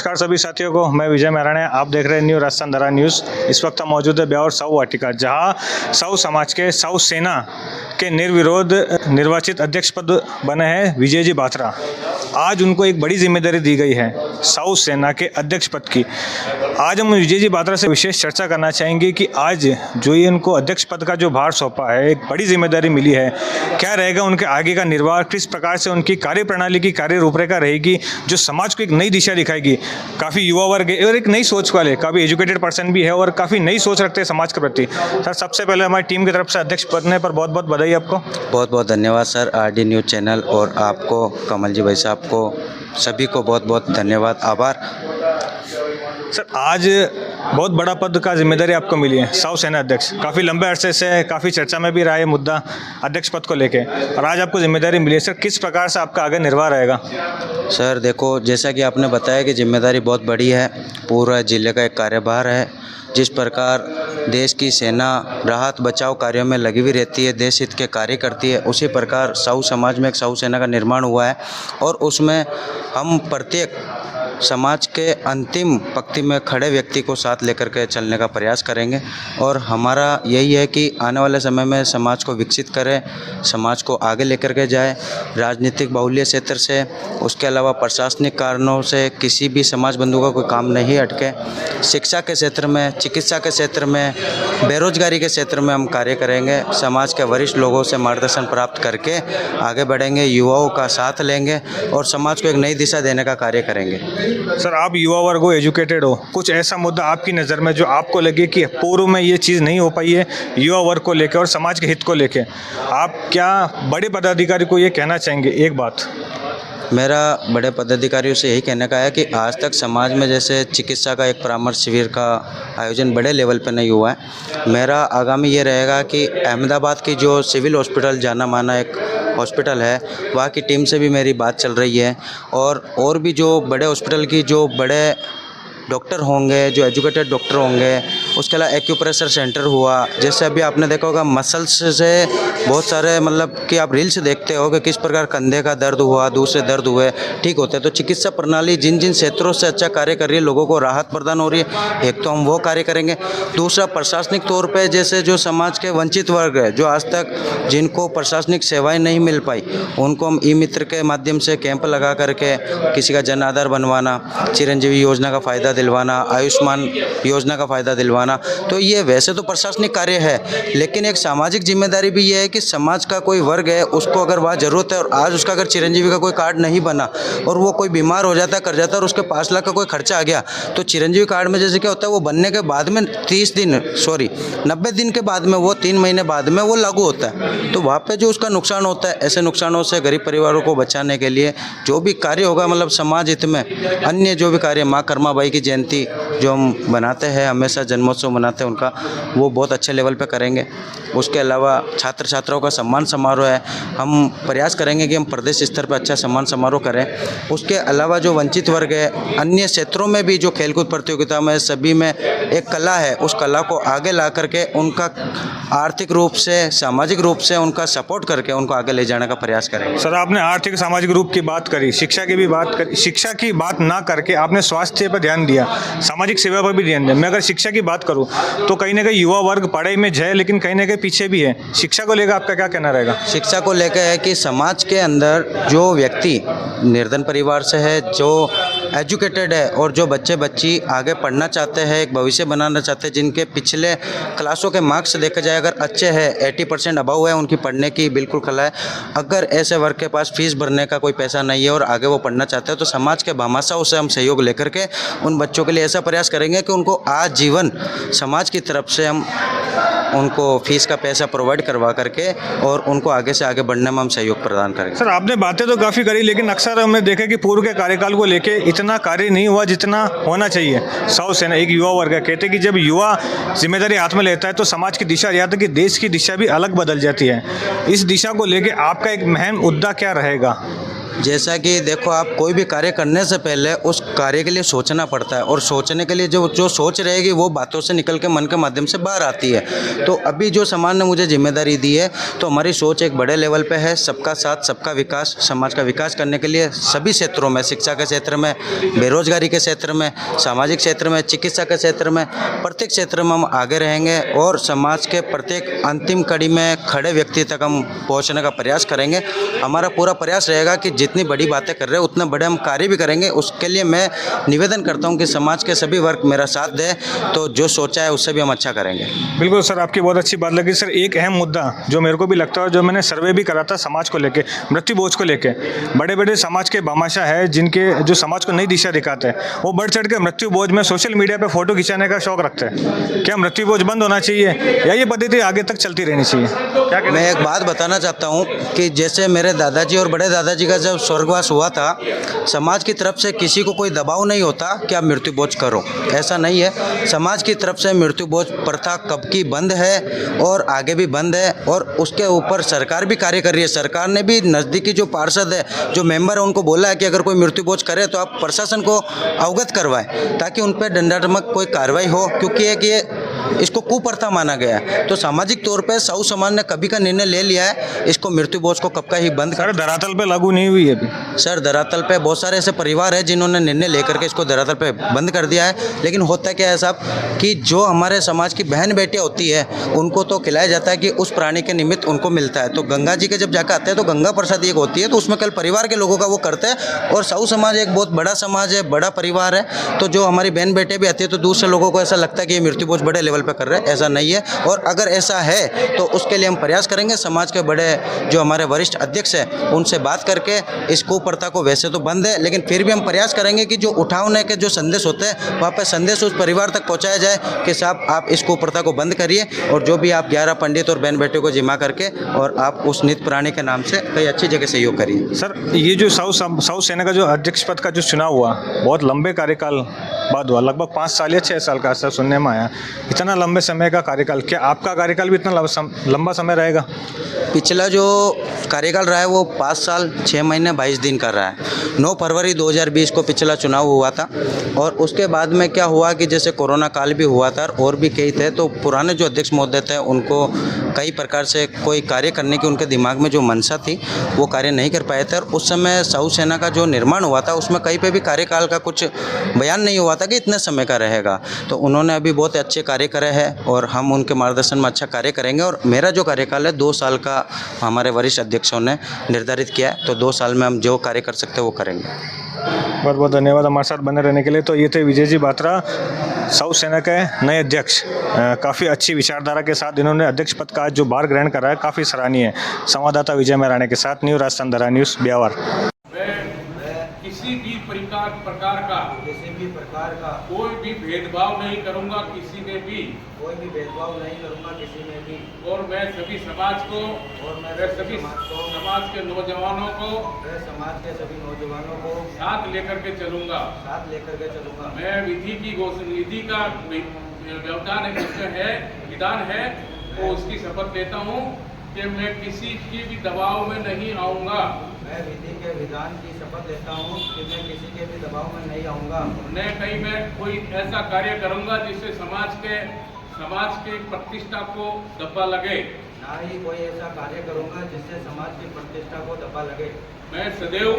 नमस्कार सभी साथियों को, मैं विजय महराणे। आप देख रहे हैं न्यू राजस्थान दरा न्यूज़। इस वक्त हम मौजूद है ब्यावर साहू वाटिका, जहां साहू समाज के साहू सेना के निर्विरोध निर्वाचित अध्यक्ष पद बने हैं विजय जी बात्रा। आज उनको एक बड़ी जिम्मेदारी दी गई है साहू सेना के अध्यक्ष पद की। आज हम विजय जी बात्रा से विशेष चर्चा करना चाहेंगे कि आज जो ये उनको अध्यक्ष पद का जो भार सौंपा है, एक बड़ी जिम्मेदारी मिली है, क्या रहेगा उनके आगे का निर्वाह, किस प्रकार से उनकी कार्य प्रणाली की कार्य रूपरेखा रहेगी जो समाज को एक नई दिशा दिखाएगी। काफ़ी युवा वर्ग है और एक नई सोच वाले, काफ़ी एजुकेटेड पर्सन भी है और काफ़ी नई सोच रखते हैं समाज के प्रति। सर, सबसे पहले हमारी टीम की तरफ से अध्यक्ष बनने पर बहुत बहुत बधाई आपको। बहुत बहुत धन्यवाद सर, आरडी न्यूज़ चैनल और आपको, कमल जी भाई साहब को, सभी को बहुत बहुत धन्यवाद, आभार। सर, आज बहुत बड़ा पद का जिम्मेदारी आपको मिली है, साहू सेना अध्यक्ष। काफ़ी लंबे अरसे से काफ़ी चर्चा में भी रहा है मुद्दा अध्यक्ष पद को लेके, और आज आपको जिम्मेदारी मिली है। सर, किस प्रकार से आपका आगे निर्वाह रहेगा? सर देखो, जैसा कि आपने बताया कि जिम्मेदारी बहुत बड़ी है, पूरा जिले का एक कार्यभार है। जिस प्रकार देश की सेना राहत बचाव कार्यों में लगी हुई रहती है, देश हित के कार्य करती है, उसी प्रकार साहू समाज में एक साहू सेना का निर्माण हुआ है और उसमें हम प्रत्येक समाज के अंतिम पंक्ति में खड़े व्यक्ति को साथ लेकर के चलने का प्रयास करेंगे। और हमारा यही है कि आने वाले समय में समाज को विकसित करें, समाज को आगे लेकर के जाए, राजनीतिक बाहुल्य क्षेत्र से, उसके अलावा प्रशासनिक कारणों से किसी भी समाज बंधु का कोई काम नहीं अटके। शिक्षा के क्षेत्र में, चिकित्सा के क्षेत्र में, बेरोजगारी के क्षेत्र में हम कार्य करेंगे। समाज के वरिष्ठ लोगों से मार्गदर्शन प्राप्त करके आगे बढ़ेंगे, युवाओं का साथ लेंगे और समाज को एक नई दिशा देने का कार्य करेंगे। सर, आप युवा वर्ग हो, एजुकेटेड हो, कुछ ऐसा मुद्दा आपकी नज़र में जो आपको लगे कि पूर्व में ये चीज़ नहीं हो पाई है युवा वर्ग को लेकर और समाज के हित को लेकर, आप क्या बड़े पदाधिकारी को ये कहना चाहेंगे? एक बात मेरा बड़े पदाधिकारियों से यही कहने का है कि आज तक समाज में जैसे चिकित्सा का एक परामर्श शिविर का आयोजन बड़े लेवल पर नहीं हुआ है। मेरा आगामी ये रहेगा कि अहमदाबाद की जो सिविल हॉस्पिटल जाना माना एक हॉस्पिटल है, वहाँ की टीम से भी मेरी बात चल रही है और भी जो बड़े हॉस्पिटल की जो बड़े डॉक्टर होंगे, जो एजुकेटेड डॉक्टर होंगे, उसके अलावा एक्यूप्रेशर सेंटर हुआ, जैसे अभी आपने देखा होगा मसल्स से बहुत सारे, मतलब कि आप रील्स देखते हो कि किस प्रकार कंधे का दर्द हुआ, दूसरे दर्द हुए ठीक होते हैं। तो चिकित्सा प्रणाली जिन जिन क्षेत्रों से अच्छा कार्य कर रही है, लोगों को राहत प्रदान हो रही है, एक तो हम वो कार्य करेंगे। दूसरा, प्रशासनिक तौर पर जैसे जो समाज के वंचित वर्ग है, जो आज तक जिनको प्रशासनिक सेवाएँ नहीं मिल पाई, उनको हम ई मित्र के माध्यम से कैंप लगा करके किसी का जन आधार बनवाना, चिरंजीवी योजना का फ़ायदा दिलवाना, आयुष्मान योजना का फ़ायदा दिलवाना। तो ये वैसे तो प्रशासनिक कार्य है, लेकिन एक सामाजिक जिम्मेदारी भी ये है कि समाज का कोई वर्ग है, उसको अगर वहाँ ज़रूरत है और आज उसका अगर चिरंजीवी का कोई कार्ड नहीं बना और वो कोई बीमार हो जाता, कर जाता और उसके 5 लाख का कोई खर्चा आ गया, तो चिरंजीवी कार्ड में जैसे क्या होता है, वो बनने के बाद में 90 दिन के बाद में, वो 3 महीने बाद में वो लागू होता है। तो वहाँ पर जो उसका नुकसान होता है, ऐसे नुकसानों से गरीब परिवारों को बचाने के लिए जो भी कार्य होगा, मतलब समाज हित में अन्य जो भी कार्य, माँ कर्माबाई की जयंती जो हम बनाते हैं, हमेशा जन्मोत्सव मनाते हैं उनका, वो बहुत अच्छे लेवल पे करेंगे। उसके अलावा छात्र छात्राओं का सम्मान समारोह है, हम प्रयास करेंगे कि हम प्रदेश स्तर पर अच्छा सम्मान समारोह करें। उसके अलावा जो वंचित वर्ग है, अन्य क्षेत्रों में भी जो खेलकूद प्रतियोगिता में, सभी में एक कला है, उस कला को आगे ला करके उनका आर्थिक रूप से, सामाजिक रूप से उनका सपोर्ट करके उनको आगे ले जाने का प्रयास करेंगे। सर, आपने आर्थिक सामाजिक रूप की बात करी, शिक्षा की भी बात करी। शिक्षा की बात ना करके आपने स्वास्थ्य पर ध्यान दिया, सामाजिक सेवा पर भी ध्यान दिया। मैं अगर शिक्षा की बात करूं तो कहीं ना कहीं युवा वर्ग पढ़ाई में है, लेकिन कहीं ना कहीं पीछे भी है। शिक्षा को लेकर आपका क्या कहना रहेगा? शिक्षा को लेकर है कि समाज के अंदर जो व्यक्ति निर्धन परिवार से है, जो एजुकेटेड है और जो बच्चे बच्ची आगे पढ़ना चाहते हैं, एक भविष्य बनाना चाहते हैं, जिनके पिछले क्लासों के मार्क्स देखा जाए अगर अच्छे हैं, 80% अबव है, उनकी पढ़ने की बिल्कुल कला है, अगर ऐसे वर्ग के पास फीस भरने का कोई पैसा नहीं है और आगे वो पढ़ना चाहते हैं, तो समाज के भामाशाहों से हम सहयोग लेकर के उन बच्चों के लिए ऐसा प्रयास करेंगे कि उनको आजीवन समाज की तरफ से हम उनको फीस का पैसा प्रोवाइड करवा करके और उनको आगे से आगे बढ़ने में हम सहयोग प्रदान करेंगे। सर, आपने बातें तो काफ़ी करी, लेकिन अक्सर हमने देखा कि पूर्व के कार्यकाल को लेके इतना कार्य नहीं हुआ जितना होना चाहिए। साहू सेना एक युवा वर्ग है, कहते हैं कि जब युवा जिम्मेदारी हाथ में लेता है तो समाज की दिशा, या तक कि देश की दिशा भी अलग बदल जाती है। इस दिशा को लेके आपका एक महम मुद्दा क्या रहेगा? जैसा कि देखो, आप कोई भी कार्य करने से पहले उस कार्य के लिए सोचना पड़ता है, और सोचने के लिए जो सोच रहेगी वो बातों से निकल के मन के माध्यम से बाहर आती है। तो अभी जो समाज ने मुझे जिम्मेदारी दी है, तो हमारी सोच एक बड़े लेवल पे है। सबका साथ, सबका विकास, समाज का विकास करने के लिए सभी क्षेत्रों में, शिक्षा के क्षेत्र में, बेरोजगारी के क्षेत्र में, सामाजिक क्षेत्र में, चिकित्सा के क्षेत्र में, प्रत्येक क्षेत्र में हम आगे रहेंगे और समाज के प्रत्येक अंतिम कड़ी में खड़े व्यक्ति तक हम पहुंचने का प्रयास करेंगे। हमारा पूरा प्रयास रहेगा कि जितनी बड़ी बातें कर रहे हैं उतने बड़े हम कार्य भी करेंगे। उसके लिए मैं निवेदन करता हूं कि समाज के सभी वर्ग मेरा साथ दें, तो जो सोचा है उससे भी हम अच्छा करेंगे। बिल्कुल सर, आपकी बहुत अच्छी बात लगी सर। एक अहम मुद्दा जो मेरे को भी लगता है, जो मैंने सर्वे भी करा था समाज को लेके, मृत्यु बोझ को लेके, बड़े बड़े समाज के भामाशाह है जिनके जो समाज को नई दिशा दिखाते हैं, वो बढ़ चढ़ के मृत्यु बोझ में सोशल मीडिया पे फोटो खिंचाने का शौक रखते हैं। क्या मृत्यु बोझ बंद होना चाहिए या ये पद्धति आगे तक चलती रहनी चाहिए? क्या कहना? मैं एक बात बताना चाहता हूँ कि जैसे मेरे दादाजी और बड़े दादाजी का जब स्वर्गवास हुआ था, समाज की तरफ से किसी को कोई दबाव नहीं होता कि आप मृत्यु बोझ करो, ऐसा नहीं है। समाज की तरफ से मृत्यु बोझ प्रथा कब की बंद है और आगे भी बंद है, और उसके ऊपर सरकार भी कार्य कर रही है। सरकार ने भी नज़दीकी जो पार्षद है, जो मेंबर है, उनको बोला है कि अगर कोई मृत्यु बोझ करे तो आप प्रशासन को अवगत करवाएं, ताकि उन पर दंडात्मक कोई कार्रवाई हो, क्योंकि एक ये इसको कुप्रथा माना गया है। तो सामाजिक तौर पे साहू समाज ने कभी का निर्णय ले लिया है, इसको मृत्यु बोझ को कब का ही बंद कर। धरातल पे लागू नहीं हुई है अभी सर, धरातल पे बहुत सारे ऐसे परिवार हैं जिन्होंने निर्णय लेकर के इसको धरातल पे बंद कर दिया है। लेकिन होता क्या है साहब कि जो हमारे समाज की बहन बेटियां होती है, उनको तो खिलाया जाता है कि उस प्राणी के निमित्त उनको मिलता है। तो गंगा जी के जब जाकर आते हैं तो गंगा प्रसाद एक होती है, तो उसमें कल परिवार के लोगों का वो करते हैं। और साहू समाज एक बहुत बड़ा समाज है, बड़ा परिवार है। तो जो हमारी बहन बेटे भी आती है तो दूसरे लोगों को ऐसा लगता है कि ये मृत्यु बोझ बड़े लेवल पर कर रहे हैं, ऐसा नहीं है। और अगर ऐसा है तो उसके लिए हम प्रयास करेंगे। समाज के बड़े जो हमारे वरिष्ठ अध्यक्ष हैं उनसे बात करके इस कुप्रथा को, वैसे तो बंद है लेकिन फिर भी हम प्रयास करेंगे कि जो उठावने के जो संदेश होते हैं वहाँ पर संदेश उस परिवार तक पहुँचाया जाए कि साहब आप इस कुप्रथा को बंद करिए, और जो भी आप 11 पंडित और बहन बेटे को जिम्मा करके और आप उस नित प्राणी के नाम से कई अच्छी जगह सहयोग करिए। सर, ये जो साउथ सेना का जो अध्यक्ष पद का जो चुनाव हुआ, बहुत लंबे कार्यकाल बाद हुआ, लगभग 5 साल या 6 साल का ऐसा सुनने में आया। इतना लंबे समय का कार्यकाल, क्या आपका कार्यकाल भी इतना लंबा समय रहेगा? पिछला जो कार्यकाल रहा है वो 5 साल 6 महीने 22 दिन का रहा है। 9 फरवरी 2020 को पिछला चुनाव हुआ था, और उसके बाद में क्या हुआ कि जैसे कोरोना काल भी हुआ था और भी कई थे, तो पुराने जो अध्यक्ष महोदय थे उनको कई प्रकार से कोई कार्य करने की उनके दिमाग में जो मंशा थी वो कार्य नहीं कर पाए थे। और उस समय साहू सेना का जो निर्माण हुआ था उसमें कहीं पे भी कार्यकाल का कुछ बयान नहीं हुआ था कि इतने समय का रहेगा। तो उन्होंने अभी बहुत अच्छे कार्य करे हैं और हम उनके मार्गदर्शन में अच्छा कार्य करेंगे। और मेरा जो कार्यकाल है 2 साल का हमारे वरिष्ठ अध्यक्षों ने निर्धारित किया है, तो 2 साल में हम जो कार्य कर सकते हैं वो करेंगे। बहुत बहुत धन्यवाद हमारे साथ बने रहने के लिए। तो ये थे विजय जी बात्रा, साउथ सेना के नए अध्यक्ष। काफ़ी अच्छी विचारधारा के साथ इन्होंने अध्यक्ष पद का जो भार ग्रहण करा है, काफ़ी सराहनीय है। संवाददाता विजय मेहराणे के साथ न्यू राजस्थान धरा न्यूज़, ब्यावर। किसी भी प्रकार का कोई भी भेदभाव नहीं करूंगा किसी में भी, और मैं सभी समाज को सभी समाज के नौजवानों को साथ लेकर के चलूंगा। मैं विधि का विधान है तो उसकी शपथ लेता हूँ कि मैं किसी के भी दबाव में नहीं आऊँगा। मैं विधि के विधान की शपथ लेता हूँ कि मैं किसी के भी दबाव में नहीं आऊँगा। न कहीं मैं कोई ऐसा कार्य करूँगा जिससे समाज के प्रतिष्ठा को धब्बा लगे। ना ही कोई ऐसा कार्य करूँगा जिससे समाज की प्रतिष्ठा को धब्बा लगे। मैं सदैव